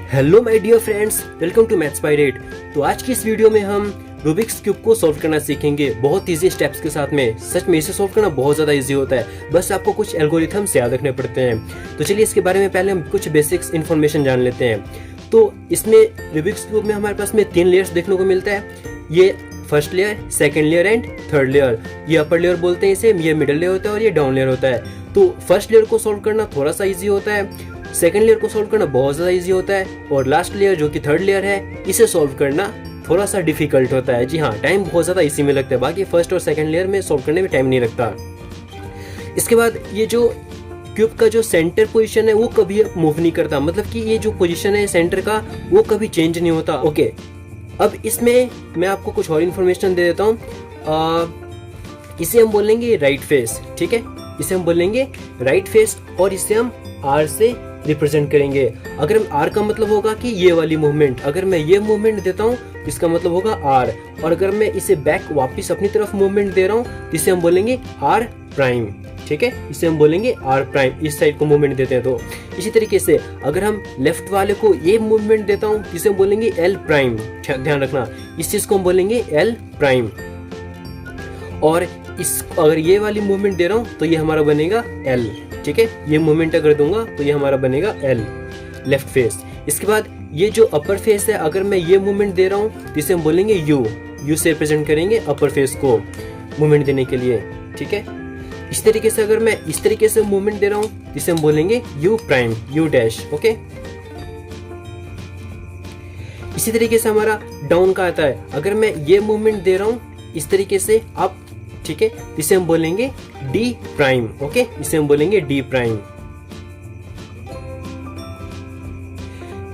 Hello my dear friends, welcome to maths by rate. तो आज की इस वीडियो में हम रूबिक्स क्यूब को सॉल्व करना सीखेंगे बहुत इजी स्टेप्स के साथ में। सच में इसे सॉल्व करना बहुत ज़्यादा इजी होता है, बस आपको कुछ एल्गोरिथम्स याद रखने पड़ते हैं। तो चलिए इसके बारे में पहले हम कुछ बेसिक्स इन्फॉर्मेशन जान लेते हैं। तो इसमें रूबिक्स क्यूब में हमारे पास में 3 लेयर्स देखने को मिलता है। ये first layer, second layer and third layer. ये अपर लेयर बोलते हैं इसे, ये मिडिल लेयर होता है और ये डाउन लेयर होता है। तो फर्स्ट लेयर को सॉल्व करना थोड़ा सा इजी होता है, सेकेंड लेयर को सॉल्व करना बहुत ज़्यादा इजी होता है, और लास्ट लेयर जो कि थर्ड लेयर है इसे सॉल्व करना थोड़ा सा डिफिकल्ट होता है। जी हाँ, टाइम बहुत ज़्यादा इसी में लगता है, बाकी फर्स्ट और सेकेंड लेयर में सॉल्व करने में टाइम नहीं लगता। इसके बाद ये जो क्यूब का जो सेंटर पोजीशन है वो कभी मूव नहीं करता, मतलब कि ये जो पोजीशन है सेंटर का वो कभी चेंज नहीं होता। ओके, अब इसमें मैं आपको कुछ और इन्फॉर्मेशन दे देता हूँ। इसे हम बोलेंगे राइट फेस, ठीक है, इसे हम बोलेंगे राइट फेस और इसे हम आर से रिप्रेजेंट करेंगे। अगर आर का मतलब होगा कि ये वाली मूवमेंट, अगर मैं ये मूवमेंट देता हूँ इसका मतलब होगा आर, और अगर मैं इसे बैक वापस अपनी तरफ मूवमेंट दे रहा हूँ इसे हम बोलेंगे आर प्राइम, ठीक है, इसे हम बोलेंगे आर प्राइम। इस साइड को मूवमेंट देते हैं तो इसी तरीके से अगर हम लेफ्ट वाले को ये मूवमेंट देता हूँ इसे हम बोलेंगे एल प्राइम। ध्यान रखना, इस चीज को हम बोलेंगे एल प्राइम, और इस अगर ये वाली मूवमेंट दे रहा हूँ तो ये हमारा बनेगा एल, ठीक है, ये मूवमेंट अगर दूंगा तो ये हमारा बनेगा एल, लेफ्ट फेस। इसके बाद ये जो अपर फेस है, अगर मैं ये मूवमेंट दे रहा हूँ तो इसे हम बोलेंगे यू, यू से रिप्रेजेंट करेंगे अपर फेस को मूवमेंट देने के लिए, ठीक है। इस तरीके से अगर मैं इस तरीके से मूवमेंट दे रहा हूँ इसे हम बोलेंगे you prime, you dash, okay. इसी तरीके से हमारा डाउन का आता है, अगर मैं ये मूवमेंट दे रहा हूँ इस तरीके से अप, ठीक है, इसे हम बोलेंगे डी प्राइम, ओके, इसे हम बोलेंगे डी प्राइम।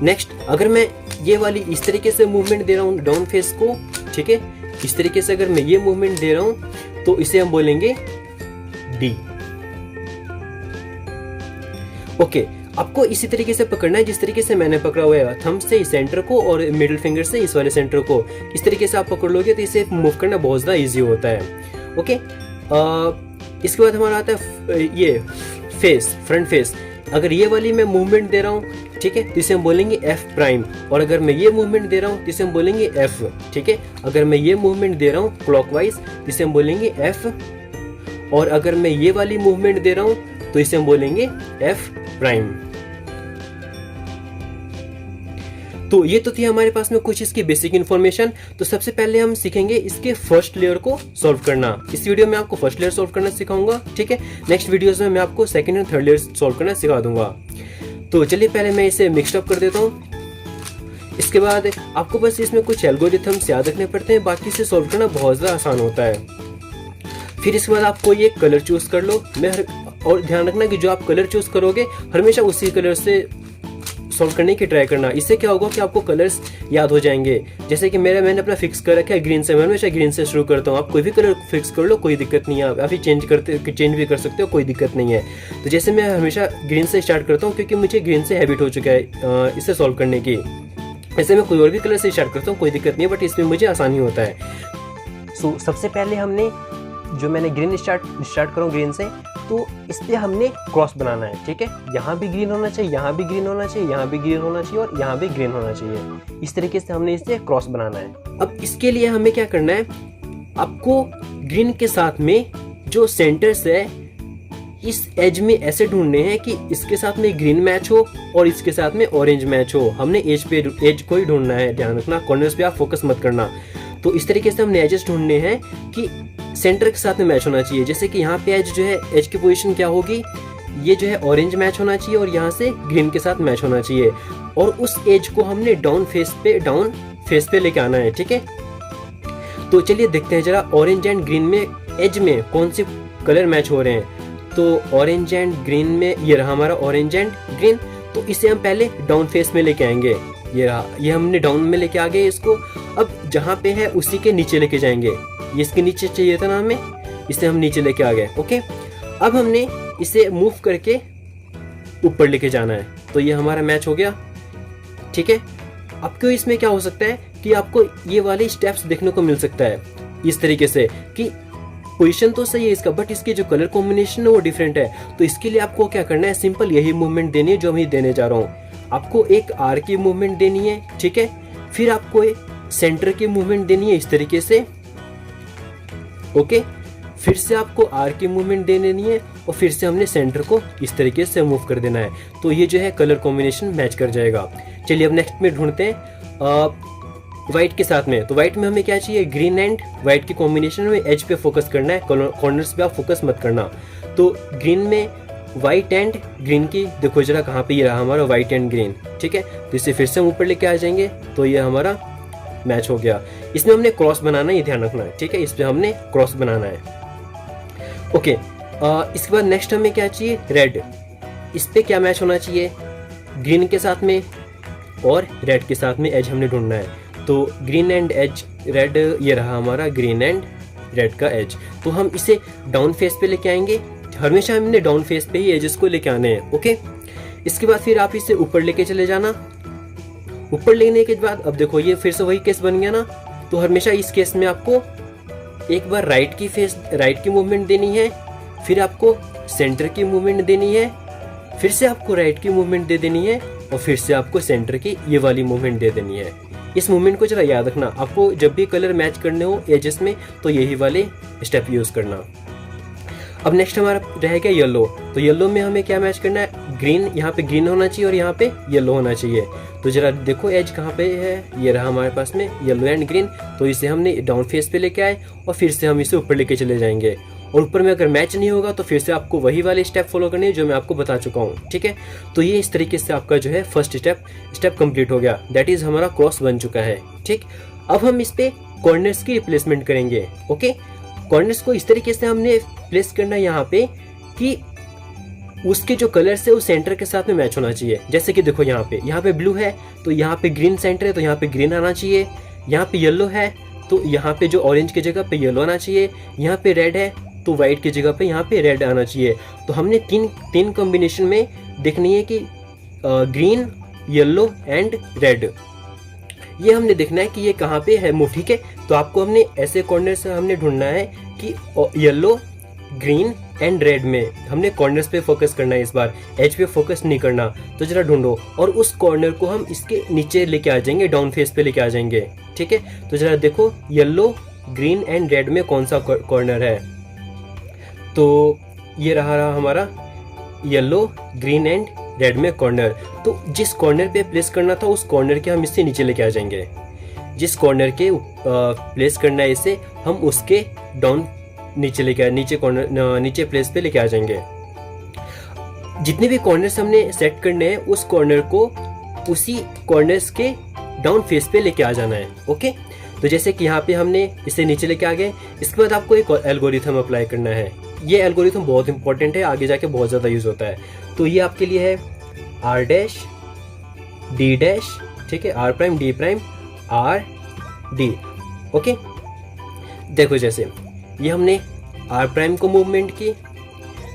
नेक्स्ट, अगर मैं ये वाली इस तरीके से मूवमेंट दे रहा हूं डाउन फेस को, ठीक है, इस तरीके से अगर मैं ये मूवमेंट दे रहा हूं तो इसे हम बोलेंगे डी, ओके। आपको इसी तरीके से पकड़ना है जिस तरीके से मैंने पकड़ा हुआ है, थंब से इस सेंटर को और मिडिल फिंगर से इस वाले सेंटर को। इस तरीके से आप पकड़ लोगे तो इसे मूव करना बहुत ज्यादा इजी होता है, ओके। इसके बाद हमारा आता है ये फेस, फ्रंट फेस। अगर ये वाली मैं मूवमेंट दे रहा हूँ, ठीक है, तो इसे हम बोलेंगे एफ प्राइम, और अगर मैं ये मूवमेंट दे रहा हूँ तो इसे हम बोलेंगे एफ, ठीक है। अगर मैं ये मूवमेंट दे रहा हूँ क्लॉकवाइज तो इसे हम बोलेंगे एफ, और अगर मैं ये वाली मूवमेंट दे रहा हूँ तो इसे हम बोलेंगे एफ प्राइम। तो ये तो थी हमारे पास में कुछ इसकी बेसिक इन्फॉर्मेशन। तो सबसे पहले हम सीखेंगे इसके फर्स्ट लेयर को सॉल्व करना। इस वीडियो में आपको फर्स्ट लेयर सॉल्व करना सिखाऊंगा, ठीक है। नेक्स्ट वीडियोस में मैं आपको second and third layer solve करना सिखा दूंगा। तो चलिए पहले मैं इसे मिक्स्ड अप कर देता हूँ। इसके बाद आपको बस इसमें कुछ एल्गोरिथम्स याद रखने पड़ते हैं, बाकी इसे सॉल्व करना बहुत ज़्यादा आसान होता है। फिर इसके बाद आपको ये कलर चूज कर लो, और ध्यान रखना कि जो आप कलर चूज करोगे हमेशा उसी कलर से सॉल्व करने की ट्राई करना। इससे क्या होगा कि आपको कलर्स याद हो जाएंगे। जैसे कि मैंने अपना फिक्स कर रखा है ग्रीन से, मैं हमेशा ग्रीन से शुरू करता हूँ। आप कोई भी कलर फिक्स कर लो, कोई दिक्कत नहीं है, आप अभी चेंज भी कर सकते हो, कोई दिक्कत नहीं है। तो जैसे मैं हमेशा ग्रीन से स्टार्ट करता हूँ क्योंकि मुझे ग्रीन से हैबिट हो चुका है इसे सॉल्व करने की। ऐसे मैं कोई और भी कलर से स्टार्ट करता हूँ, कोई दिक्कत नहीं है, बट इसमें मुझे आसानी होता है। सो सबसे पहले हमने जो मैंने ग्रीन स्टार्ट करूँ ग्रीन से, तो इस पे हमने क्रॉस बनाना है, ठीक है। यहाँ भी ग्रीन होना चाहिए, यहाँ भी ग्रीन होना चाहिए, यहाँ भी ग्रीन होना चाहिए, और यहाँ भी ग्रीन होना चाहिए। इस तरीके से हमने इसे क्रॉस बनाना है। अब इसके लिए हमें क्या करना है, आपको ग्रीन के साथ में जो सेंटर्स है इस एज में ऐसे ढूंढने हैं कि इसके साथ में ग्रीन मैच हो और इसके साथ में ऑरेंज मैच हो। हमने एज को ही ढूंढना है, ध्यान रखना, कॉर्नर्स पे आप फोकस मत करना। तो इस तरीके से हमने एजेस ढूंढने हैं कि सेंटर के साथ में मैच होना चाहिए। जैसे कि यहाँ पे एज जो है, एज की पोजीशन क्या होगी, ये जो है ऑरेंज मैच होना चाहिए और यहाँ से ग्रीन के साथ मैच होना चाहिए, और उस एज को हमने डाउन फेस पे लेके आना है, ठीक है। तो चलिए देखते हैं जरा ऑरेंज एंड ग्रीन में एज में कौन से कलर मैच हो रहे हैं। तो ऑरेंज एंड ग्रीन में ये रहा हमारा ऑरेंज एंड ग्रीन, तो इसे हम पहले डाउन फेस में लेके आएंगे। ये रहा, ये हमने डाउन में लेके आ गए इसको। अब जहाँ पे है उसी के नीचे लेके जाएंगे, ये इसके नीचे चाहिए था ना हमें, इसे हम नीचे लेके आ गए, ओके। अब हमने इसे मूव करके ऊपर लेके जाना है, तो ये हमारा मैच हो गया, ठीक है। आपको इसमें क्या हो सकता है कि आपको ये वाले स्टेप्स देखने को मिल सकता है इस तरीके से कि पोजीशन तो सही है इसका, बट इसके जो कलर कॉम्बिनेशन है वो डिफरेंट है। तो इसके लिए आपको क्या करना है, सिंपल यही मूवमेंट देनी है जो मैं देने जा रहा हूँ। आपको एक आर की मूवमेंट देनी है, ठीक है। फिर आपको एक सेंटर की मूवमेंट देनी है इस तरीके से, ओके। फिर से आपको आर की मूवमेंट देनी है और फिर से हमने सेंटर को इस तरीके से मूव कर देना है। तो ये जो है कलर कॉम्बिनेशन मैच कर जाएगा। चलिए अब नेक्स्ट में ढूंढते हैं व्हाइट के साथ में। तो व्हाइट में हमें क्या चाहिए, ग्रीन एंड व्हाइट की कॉम्बिनेशन में एज पे फोकस करना है, कॉर्नर्स पे आप फोकस मत करना। तो ग्रीन में व्हाइट एंड ग्रीन की देखो जरा कहाँ पे, ये रहा हमारा व्हाइट एंड ग्रीन, ठीक है। तो इसे फिर से हम ऊपर लेके आ जाएंगे, तो ये हमारा मैच हो गया। इसमें हमने क्रॉस बनाना है, ये ध्यान रखना है, ठीक है। इस पे हमने क्रॉस बनाना है, ओके। इसके बाद नेक्स्ट हमें क्या चाहिए, रेड। इस पे क्या मैच होना चाहिए, ग्रीन के साथ में और रेड के साथ में एज हमने ढूंढना है। तो ग्रीन एंड एज रेड, ये रहा हमारा ग्रीन एंड रेड का एज। तो हम इसे डाउन फेस पे लेके आएंगे, हमेशा हमने डाउन फेस पे ही एजेस को लेके आने हैं, ओके। इसके बाद फिर आप इसे ऊपर लेके चले जाना। ऊपर लेने के बाद अब देखो ये फिर से वही केस बन गया ना। तो हमेशा इस केस में आपको एक बार राइट की मूवमेंट देनी है, फिर आपको सेंटर की मूवमेंट देनी है, फिर से आपको राइट की मूवमेंट दे देनी है और फिर से आपको सेंटर की ये वाली मूवमेंट दे देनी है। इस मूवमेंट को जरा याद रखना, आपको जब भी कलर मैच करने हो एजेस में तो यही वाले स्टेप यूज करना। अब नेक्स्ट हमारा रहेगा येलो। तो येलो में हमें क्या मैच करना है, ग्रीन, यहाँ पे ग्रीन होना चाहिए और यहाँ पे येलो होना चाहिए। तो जरा देखो एज कहाँ पे है, ये रहा हमारे पास में येलो एंड ग्रीन। तो इसे हमने डाउन फेस पे लेके आए और फिर से हम इसे ऊपर लेके चले जाएंगे। और ऊपर में अगर मैच नहीं होगा तो फिर से आपको वही वाले स्टेप फॉलो करने हैं जो मैं आपको बता चुका हूँ, ठीक है। तो ये इस तरीके से आपका जो है फर्स्ट स्टेप कंप्लीट हो गया, दैट इज हमारा क्रॉस बन चुका है, ठीक। अब हम इस पे कॉर्नर्स की रिप्लेसमेंट करेंगे, ओके। कॉर्नर्स को इस तरीके से हमने प्लेस करना है यहाँ पे कि उसके जो कलर्स है वो सेंटर के साथ में मैच होना चाहिए। जैसे कि देखो यहाँ पे ब्लू है तो यहाँ पे ग्रीन सेंटर है, तो यहाँ पे ग्रीन आना चाहिए। यहाँ पे येलो है तो यहाँ पे जो ऑरेंज की जगह पे येलो आना चाहिए। यहाँ पे रेड है तो व्हाइट की जगह पे यहाँ पे रेड आना चाहिए। तो हमने तीन कॉम्बिनेशन में देखनी है कि ग्रीन, येलो एंड रेड, ये हमने देखना है कि ये कहाँ पे है मूव, ठीक है। तो आपको हमने ऐसे कॉर्नर से हमने ढूंढना है कि येलो, ग्रीन एंड रेड में हमने कॉर्नर्स पे फोकस करना है, इस बार एज पे फोकस नहीं करना। तो जरा ढूंढो और उस कॉर्नर को हम इसके नीचे लेके आ जाएंगे, डाउन फेस पे लेके आ जाएंगे, ठीक है। तो जरा देखो येलो, ग्रीन एंड रेड में कौन सा कॉर्नर है। तो ये रहा हमारा येलो, ग्रीन एंड रेड में कॉर्नर। तो जिस कॉर्नर पे प्लेस करना था उस कॉर्नर के हम इससे नीचे लेके आ जाएंगे। जिस कॉर्नर के प्लेस करना है इसे हम उसके डाउन नीचे लेके नीचे प्लेस पे लेके आ जाएंगे। जितने भी कॉर्नर्स हमने सेट करने हैं उस कॉर्नर को उसी कॉर्नर्स के डाउन फेस पे लेके आ जाना है, ओके। तो जैसे कि यहाँ पे हमने इसे नीचे लेके आ गए। इसके बाद आपको एक एल्गोरिथम अप्लाई करना है। ये एल्गोरिथम बहुत इंपॉर्टेंट है, आगे जाके बहुत ज़्यादा यूज होता है। तो ये आपके लिए है आर डैश डी डैश, ठीक है, R prime D prime R D, okay. देखो जैसे ये हमने आर प्राइम को मूवमेंट की,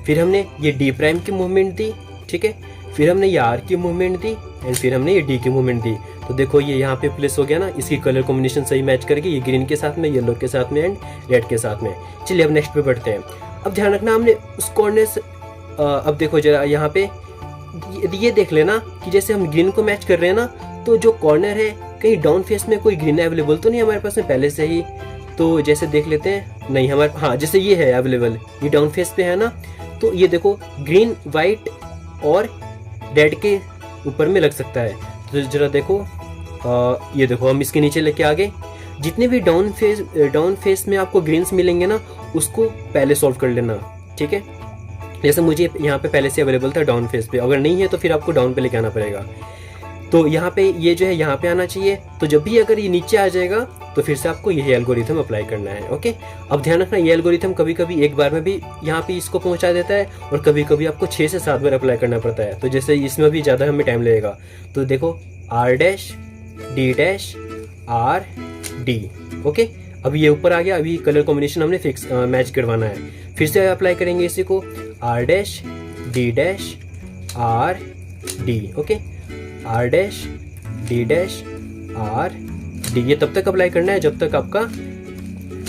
फिर हमने ये डी प्राइम की मूवमेंट दी, ठीक है, फिर हमने ये आर की मूवमेंट दी एंड फिर हमने ये डी की मूवमेंट दी। तो देखो ये यहाँ पे प्लेस हो गया ना, इसकी कलर कॉम्बिनेशन सही मैच करके, ये ग्रीन के साथ में, येलो के साथ में एंड रेड के साथ में। चलिए अब नेक्स्ट पे बढ़ते हैं। अब ध्यान रखना हमने उस कॉर्नर से अब देखो जरा यहाँ पे ये देख लेना कि जैसे हम ग्रीन को मैच कर रहे हैं ना, तो जो कॉर्नर है कहीं डाउन फेस में कोई ग्रीन अवेलेबल तो नहीं हमारे पास में पहले से ही। तो जैसे देख लेते हैं, नहीं हमारे, हाँ जैसे ये है अवेलेबल, ये डाउन फेस पे है ना। तो ये देखो ग्रीन, वाइट और रेड के ऊपर में लग सकता है। तो जरा देखो ये देखो हम इसके नीचे लेके आ गए। जितने भी डाउन फेस में आपको ग्रीन्स मिलेंगे ना उसको पहले सॉल्व कर लेना, ठीक है। जैसे मुझे यहाँ पे पहले से अवेलेबल था डाउन फेस पे, अगर नहीं है तो फिर आपको डाउन पे लेके आना पड़ेगा। तो यहाँ पे ये जो है यहाँ पे आना चाहिए। तो जब भी अगर ये नीचे आ जाएगा तो फिर से आपको यही एल्गोरिथम अप्लाई करना है, ओके। अब ध्यान रखना ये एल्गोरिथम कभी कभी एक बार में भी यहाँ पे इसको पहुँचा देता है और कभी कभी आपको 6 से 7 बार अप्लाई करना पड़ता है। तो जैसे इसमें भी ज़्यादा हमें टाइम लगेगा। तो देखो R dash D dash R D, okay. अब ये ऊपर आ गया। अभी कलर कॉम्बिनेशन हमने फिक्स मैच करवाना है। फिर से अप्लाई करेंगे इसी को, R dash D dash R D, okay, R dash D dash R D. ये तब तक अप्लाई करना है जब तक आपका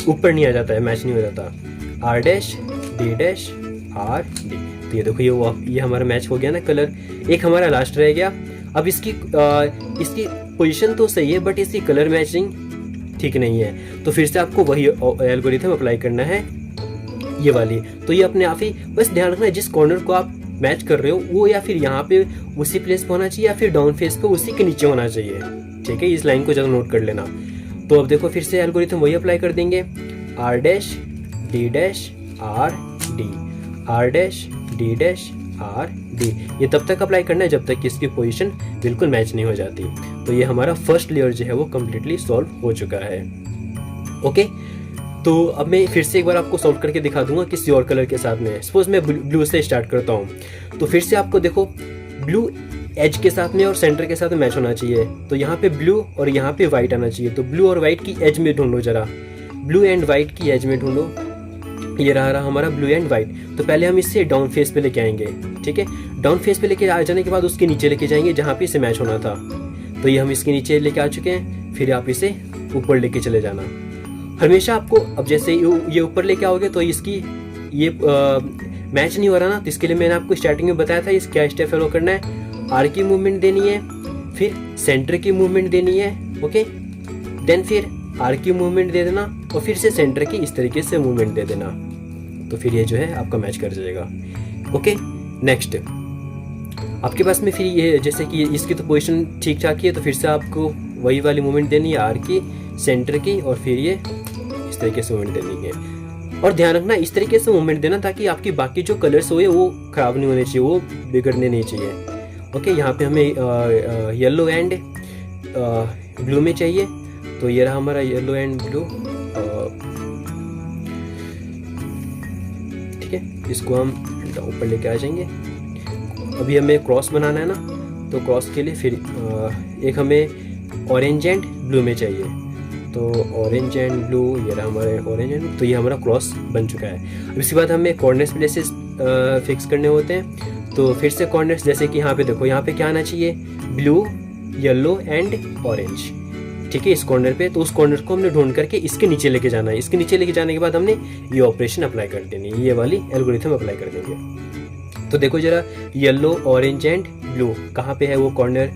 ऊपर नहीं आ जाता है, मैच नहीं हो जाता। R dash D dash R D. तो ये देखो ये हमारा मैच हो गया ना कलर। एक हमारा लास्ट रह गया, अब इसकी पोजीशन तो सही है बट इसकी कलर मैचिंग ठीक नहीं है, तो फिर से आपको वही एल्गोरिथम अप्लाई करना है, ये वाली। तो ये अपने आप ही बस ध्यान रखना है जिस कॉर्नर को आप मैच कर रहे हो वो या फिर यहाँ पे उसी प्लेस पे होना चाहिए या फिर डाउन फेस पे उसी के नीचे होना चाहिए, ठीक है। इस लाइन को जरूर नोट कर लेना। तो अब देखो फिर से एल्गोरिथम वही अप्लाई कर देंगे, R dash D dash R D, R dash D dash R D। ये तब तक अप्लाई करना है जब तक कि इसकी पोजीशन बिल्कुल मैच नहीं हो जाती। तो ये हमारा फर्स्ट लेयर जो है वो कम्प्लीटली सॉल्व हो चुका है। ओके, तो अब मैं फिर से एक बार आपको सॉल्व करके दिखा दूंगा किसी और कलर के साथ में। सपोज मैं ब्लू से स्टार्ट करता हूँ, तो फिर से आपको देखो ब्लू एज के साथ में और सेंटर के साथ में मैच होना चाहिए। तो यहाँ पे ब्लू और यहाँ पे वाइट आना चाहिए। तो ब्लू और वाइट की एज में ढूंढो जरा, ब्लू एंड वाइट की एज में ढूंढो। ये रहा हमारा ब्लू एंड वाइट। तो पहले हम इससे डाउन फेस पे लेके आएंगे, ठीक है। डाउन फेस पे लेके आ जाने के बाद उसके नीचे लेके जाएंगे जहाँ पे इसे मैच होना था। तो ये हम इसके नीचे लेके आ चुके हैं। फिर आप इसे ऊपर लेके चले जाना हमेशा आपको। अब जैसे ये ऊपर लेके आओगे तो इसकी ये मैच नहीं हो रहा ना, तो इसके लिए मैंने आपको स्टार्टिंग में बताया था इस क्या स्टेप फॉलो करना है। आर की मूवमेंट देनी है, फिर सेंटर की मूवमेंट देनी है, ओके। देन फिर आर की मूवमेंट दे देना और फिर से सेंटर की इस तरीके से मूवमेंट दे देना। तो फिर ये जो है आपका मैच कर जाएगा। ओके, नेक्स्ट आपके पास में फिर ये जैसे कि इसकी तो पोजीशन ठीक ठाक ही है, तो फिर से आपको वही वाली मूवमेंट देनी है, आर की, सेंटर की, और फिर ये इस तरीके से मूवमेंट देनी है। और ध्यान रखना इस तरीके से मूवमेंट देना ताकि आपकी बाकी जो कलर्स हुए वो खराब नहीं होने चाहिए, वो बिगड़ने नहीं चाहिए। ओके, यहाँ पे हमें येलो एंड ब्लू में चाहिए। तो ये रहा हमारा येलो एंड ब्लू, ठीक है। इसको हम ऊपर लेके आ जाएंगे। अभी हमें क्रॉस बनाना है ना, तो क्रॉस के लिए फिर एक हमें ऑरेंज एंड ब्लू में चाहिए। तो ऑरेंज एंड ब्लू, ये रहा हमारे ऑरेंज एंड, तो ये हमारा क्रॉस बन चुका है। अब इसके बाद हमें कॉर्नर्स प्लेसेस फिक्स करने होते हैं। तो फिर से कॉर्नर्स जैसे कि यहाँ पे देखो, यहाँ पे क्या आना चाहिए, ब्लू, येलो एंड ऑरेंज, ठीक है, इस कॉर्नर पे। तो उस कॉर्नर को हमने ढूंढ करके इसके नीचे लेके जाना है। इसके नीचे लेके जाने के बाद हमने ये ऑपरेशन अप्लाई कर देनी है, ये वाली एल्गोरिथम अप्लाई कर देंगे। तो देखो जरा, येलो, ऑरेंज एंड ब्लू कहाँ पे है वो कॉर्नर,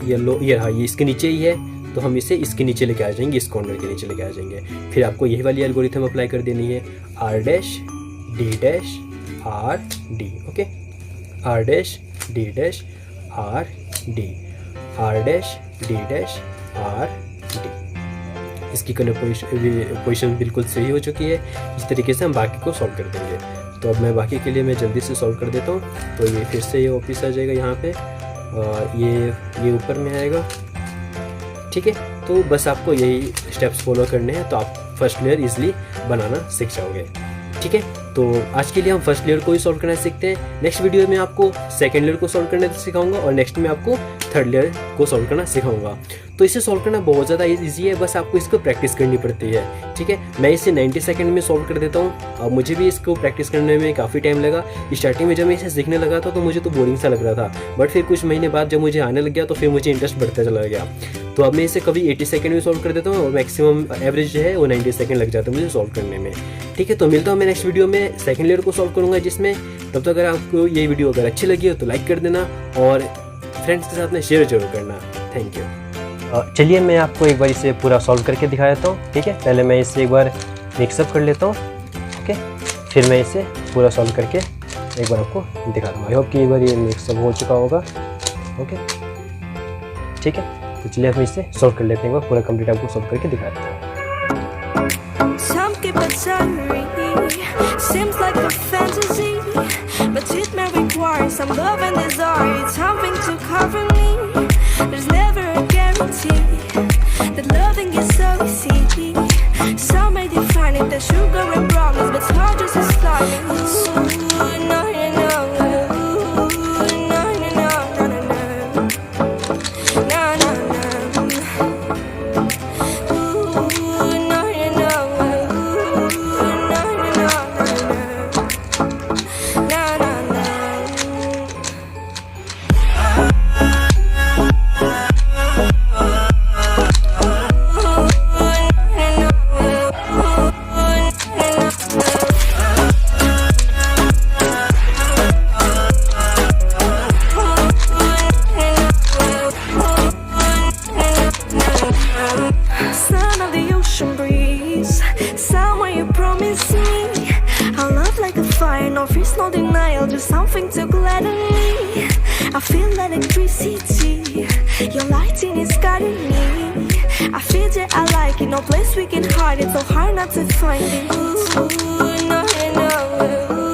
येलो, ये रहा, ये इसके नीचे ही है। तो हम इसे इसके नीचे लेके आ जाएंगे, इस कॉर्नर के नीचे लेके आ जाएंगे। फिर आपको यही वाली एल्गोरिथम अप्लाई कर देनी है, R dash D dash R D, okay. R dash D dash R D, R dash D dash R D. इसकी कलर पोजीशन बिल्कुल सही हो चुकी है। इस तरीके से हम बाकी को सॉल्व कर देंगे। तो अब मैं बाकी के लिए मैं जल्दी से सॉल्व कर देता हूँ। तो ये फिर से ये वापस आ जाएगा यहाँ पे, ये ऊपर में आएगा, ठीक है। तो बस आपको यही स्टेप्स फॉलो करने हैं, तो आप फर्स्ट लेयर इजीली बनाना सीख जाओगे, ठीक है। तो आज के लिए हम फर्स्ट लेयर को ही सॉल्व करना सीखते हैं। नेक्स्ट वीडियो में आपको सेकंड लेयर को सॉल्व करना सिखाऊंगा और नेक्स्ट में आपको थर्ड लेयर को सॉल्व करना सिखाऊंगा। तो इसे सॉल्व करना बहुत ज़्यादा ईजी है, बस आपको इसको प्रैक्टिस करनी पड़ती है, ठीक है। मैं इसे 90 सेकंड में सॉल्व कर देता हूँ। अब मुझे भी इसको प्रैक्टिस करने में काफ़ी टाइम लगा। स्टार्टिंग में जब मैं इसे सीखने लगा था तो मुझे तो बोरिंग सा लग रहा था, बट फिर कुछ महीने बाद जब मुझे आने लग गया तो फिर मुझे इंटरेस्ट बढ़ता चला गया। तो अब मैं इसे कभी 80 सेकंड में सॉल्व कर देता हूँ और मैक्सिमम एवरेज जो है वो 90 सेकंड लग जाता है मुझे सॉल्व करने में, ठीक है। तो मिलता हूँ मैं नेक्स्ट वीडियो में सेकंड लेयर को सॉल्व करूँगा जिसमें। तब तक अगर आपको ये वीडियो अगर अच्छी लगी हो तो लाइक कर देना और फ्रेंड्स के साथ में शेयर जरूर करना। Thank you. चलिए मैं आपको एक बार इसे पूरा सॉल्व करके दिखा देता हूँ, ठीक है। पहले मैं इसे एक बार मिक्सअप कर लेता हूँ, ओके। फिर मैं इसे पूरा सॉल्व करके एक बार आपको दिखा दूँगा। आई होप कि एक बार ये मिक्सअप हो चुका होगा, ओके, ठीक है। तो चलिए हम इसे सॉल्व कर लेते हैं, पूरा कंप्लीट आपको सॉल्व करके दिखा देते हैं। Seems like a fantasy, but it may require some love and desire, something to cover me. There's never a guarantee that loving is so easy. Some may define it as sugar and promise, but it's hard just as flying. Ooh, no, no, no. Ooh, no, no, no, no, no, no. No, no, no. Ooh, no, no, no. Na na na. promise me I'll love like a fire, no fears, no denial, just something to gladden me. I feel electricity, your lighting is guiding me. I feel that I like it, no place we can hide it, so hard not to find it. Ooh, no, no,